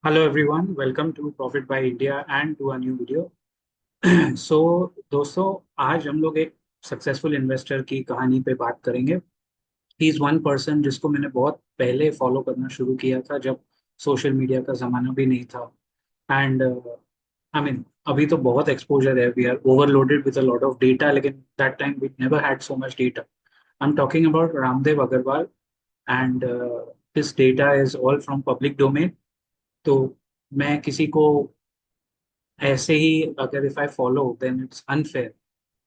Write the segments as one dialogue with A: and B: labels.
A: Hello everyone, welcome to Profit by India and to a new video. So दोस्तों आज हम लोग एक सक्सेसफुल इन्वेस्टर की कहानी पे बात करेंगे. ही इज वन पर्सन जिसको मैंने बहुत पहले फॉलो करना शुरू किया था जब सोशल मीडिया का जमाना भी नहीं था. एंड आई मीन अभी तो बहुत एक्सपोजर है, we are overloaded with a lot of data, लेकिन that time we never had so much data. I am talking about Ramdev Agarwal. And this data is all from public domain. तो मैं किसी को ऐसे ही अगर if I follow then it's unfair.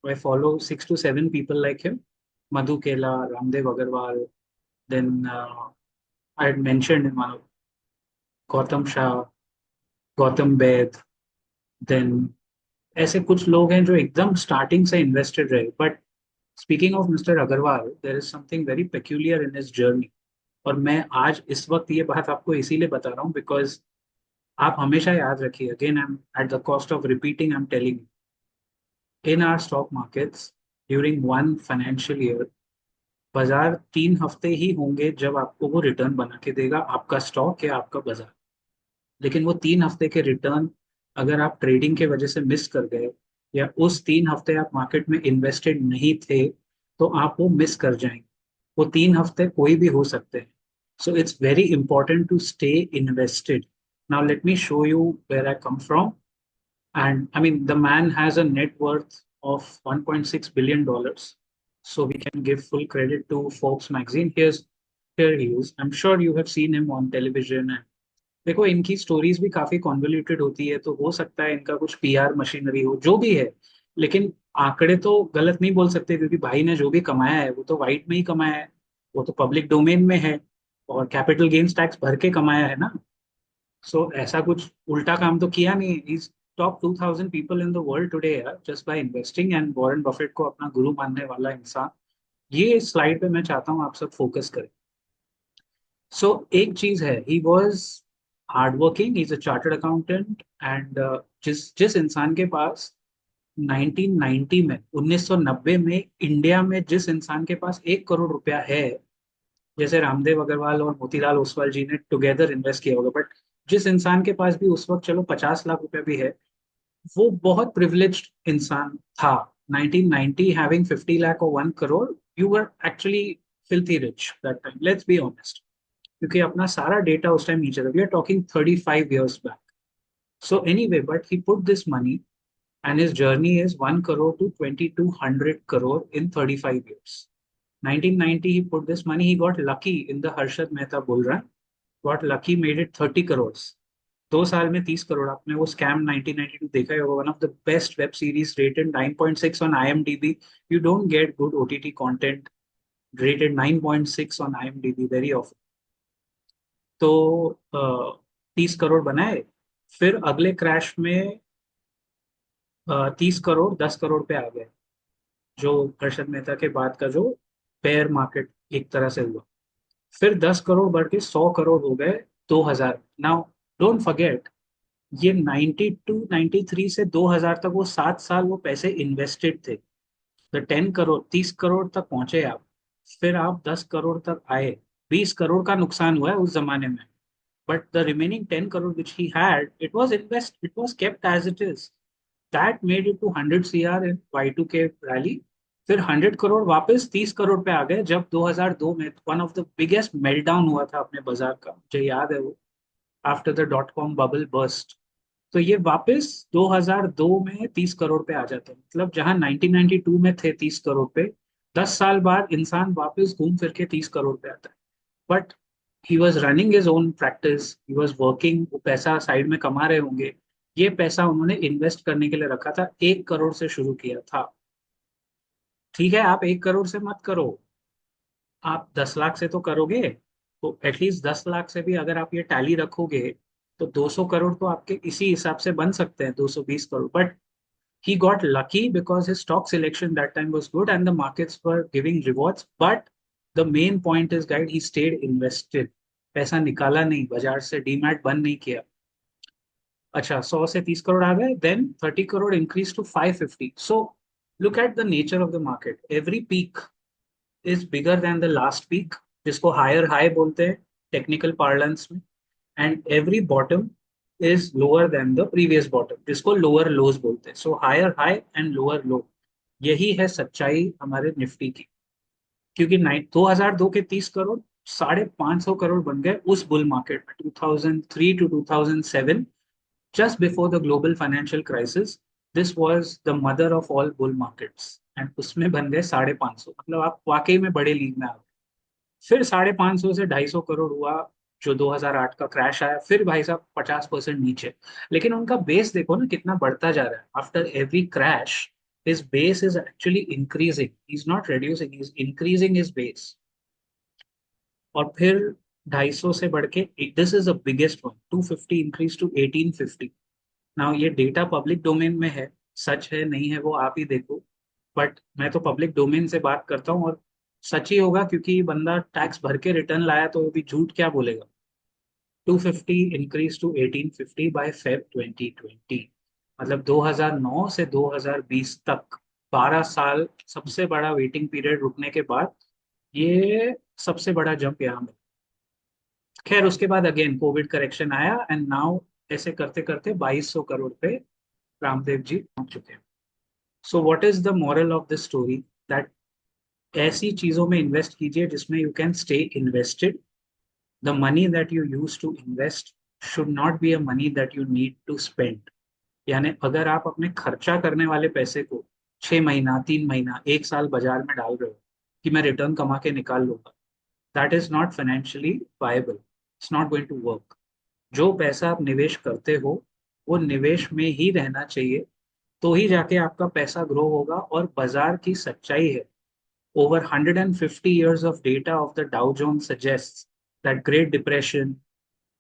A: I follow 6 to 7 people like him: Madhu Kela, Ramdev Agarwal, then I had mentioned in one of Gautam Shah, Gautam Baid, then ऐसे कुछ लोग हैं जो एकदम स्टार्टिंग से इन्वेस्टेड रहे. But speaking of mister Agarwal, there is something very peculiar in his journey. और मैं आज इस वक्त ये बात आपको इसीलिए बता रहा हूँ बिकॉज आप हमेशा याद रखिए, again I am at the cost of repeating, I am telling, in our stock markets during one financial year, बाजार 3 हफ्ते ही होंगे जब आपको वो रिटर्न बना के देगा, आपका स्टॉक या आपका बाजार. लेकिन वो 3 हफ्ते के रिटर्न अगर आप ट्रेडिंग के वजह से मिस कर गए, या उस 3 हफ्ते आप मार्केट में इन्वेस्टेड नहीं थे, तो आप वो मिस कर जाएंगे. वो 3 हफ्ते कोई भी हो सकते हैं. So it's very important to stay invested. Now let me show you where I come from. And I mean, the man has a net worth of $1.6 billion. So we can give full credit to Forbes magazine. Here he is. I'm sure you have seen him on television. And देखो, इनकी stories भी काफी convoluted होती है, तो हो सकता है इनका कुछ पीआर मशीनरी हो, जो भी है. लेकिन आंकड़े तो गलत नहीं बोल सकते, क्योंकि भाई ने जो भी कमाया है वो तो वाइट में ही कमाया है, वो तो पब्लिक डोमेन में है, और कैपिटल गेन्स टैक्स भर के कमाया है ना. सो ऐसा कुछ उल्टा काम तो किया नहीं. Is top 2000 people in the world today just by investing, and Warren Buffett को अपना गुरु मानने वाला इंसान. ये स्लाइड पे मैं चाहता हूँ आप सब फोकस करें. सो एक चीज है, he was hard working, is a chartered accountant. And जिस जिस इंसान के पास 1990 में 1990 में इंडिया में जिस इंसान के पास 1 करोड़ रुपया है, जैसे रामदेव अग्रवाल और मोतीलाल ओसवाल जी ने टुगेदर इन्वेस्ट किया होगा, बट जिस इंसान के पास भी उस वक्त चलो 50 लाख रुपया भी है, वो बहुत प्रिविलेज्ड इंसान था. 1990 having 50 lakh or 1 crore, you were actually filthy rich that time, let's be honest. क्योंकि अपना सारा डेटा उस टाइम नीचे था. We are talking 35 years back. So anyway, but he put this money, and his journey is 1 crore to 2200 crore in 35 years. 1990 he put this money, he got lucky in the Harshad Mehta bull run, got lucky, made it 30 crores. 2 साल में 30 करोड़. आपने वो scam 1992 देखा ही होगा, one of the best web series, rated 9.6 on IMDb. You don't get good OTT content rated 9.6 on IMDb very often. तो 30 करोड़ बनाए. फिर अगले क्रैश में 30 करोड़ 10 करोड़ पे आ गए, जो हर्षद मेहता के बाद का जो बेयर मार्केट एक तरह से हुआ. फिर 10 करोड़ बढ़ के 100 करोड़ हो गए 2000. नाउ डोंट फॉरगेट, ये 92 93 से 2000 तक वो 7 साल वो पैसे इन्वेस्टेड थे. द 10 करोड़ 30 करोड़ तक पहुंचे आप. फिर आप 10 करोड़ तक आए. 20 करोड़ का नुकसान हुआ है उस जमाने में. But the remaining 10 crore which he had, it was kept as it is. That made it to 100 CR in Y2K rally. फिर 100 करोड़ वापस 30 करोड़ पे आ गए जब 2002 में one of the biggest meltdown हुआ था अपने बाजार का, मुझे याद है वो, after the .com bubble burst. तो ये वापस 2002 में 30 करोड़ पे आ जाते हैं. मतलब जहां 1992 में थे 30 करोड़ पे, 10 साल बाद इंसान वापस घूम फिर के 30 करोड़ पे आता है. But he was running his own practice, he was working, वो पैसा साइड में कमा रहे होंगे. ये पैसा उन्होंने इन्वेस्ट करने के लिए रखा था. 1 करोड़ से शुरू किया था. ठीक है, आप 1 करोड़ से मत करो, आप 10 लाख से तो करोगे. तो एटलीस्ट 10 लाख से भी अगर आप ये टैली रखोगे, तो 200 करोड़ तो आपके इसी हिसाब से बन सकते हैं, 220 crore. But he got lucky because his stock selection that time was good and the markets were giving rewards. But the main point is, guys, he stayed invested. पैसा निकाला नहीं बाजार से, डीमैट बंद नहीं किया. अच्छा, 100 से 30 करोड़ आ गए, then 30 crore increase to 550. So look at the nature of the market. Every peak is bigger than the last peak, जिसको हायर हाई बोलते हैं टेक्निकल पार्लेंस में. And every bottom is lower than the previous bottom, जिसको lower lows बोलते हैं. So higher high and lower low, यही है सच्चाई हमारे निफ्टी की. क्योंकि 2002 के 30 करोड़ 550 करोड़ बन गए उस बुल मार्केट में, 2003 to 2007, just before the global financial crisis. This was the mother of all bull markets, and उसमें बन गए 550, मतलब आप वाकई में बड़े लीग में आ गए. फिर 550 से 250 करोड़ हुआ जो 2008 का क्रैश आया, फिर भाई साहब 50% नीचे. लेकिन उनका बेस देखो ना कितना बढ़ता जा रहा है. After every crash his base is actually increasing, he's not reducing, he's increasing his base. और फिर 250 से बढ़ के, this is the biggest one, 250 increase to 1850. Now ये डेटा पब्लिक डोमेन में है, सच है नहीं है वो आप ही देखो, बट मैं तो पब्लिक डोमेन से बात करता हूँ, और सच ही होगा क्योंकि बंदा टैक्स भर के रिटर्न लाया तो अभी झूठ क्या बोलेगा. 250 इंक्रीज टू 1850 बाय फेब 2020. मतलब 2009 से 2020 तक 12 साल सबसे बड़ा वेटिंग पीरियड रुकने के बाद ये सबसे बड़ा जंप यहाँ में. खैर उसके बाद अगेन कोविड करेक्शन आया, एंड नाउ ऐसे करते करते 2200 करोड़ पे रामदेव जी पहुंच चुके हैं. So what is the moral of the story, that ऐसी चीजों में इन्वेस्ट कीजिए जिसमें you can stay invested. The money that you use to invest should not be a money that you need to spend. यानी अगर आप अपने खर्चा करने वाले पैसे को 6 महीना 3 महीना 1 साल बाजार में डाल रहे हो कि मैं रिटर्न कमा के निकाल लूंगा, that is not financially viable, it's not going to work. जो पैसा आप निवेश करते हो वो निवेश में ही रहना चाहिए, तो ही जाके आपका पैसा ग्रो होगा. और बाजार की सच्चाई है, over 150 years of data of the Dow Jones suggests that Great Depression,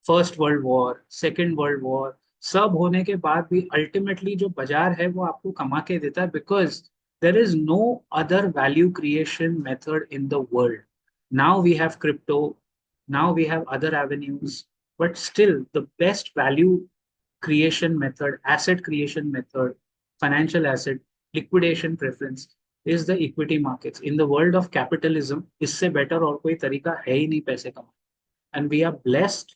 A: first world war, second world war, सब होने के बाद भी अल्टीमेटली जो बाजार है वो आपको कमा के देता है, because there is no other value creation method in the world. Now we have crypto, now we have other avenues, but still the best value creation method, asset creation method, financial asset, liquidation preference is the equity markets. In the world of capitalism, इससे better और कोई तरीका है ही नहीं पैसे कमाने. And we are blessed,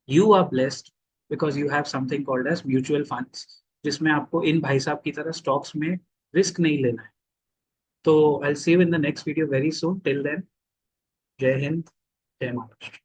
A: you are blessed, because you have something called as mutual funds, जिसमें आपको इन भाई साहब की तरह स्टॉक्स में रिस्क नहीं लेना है. तो I'll see you in the next video very soon. Till then, जय हिंद, जय महाराष्ट्र.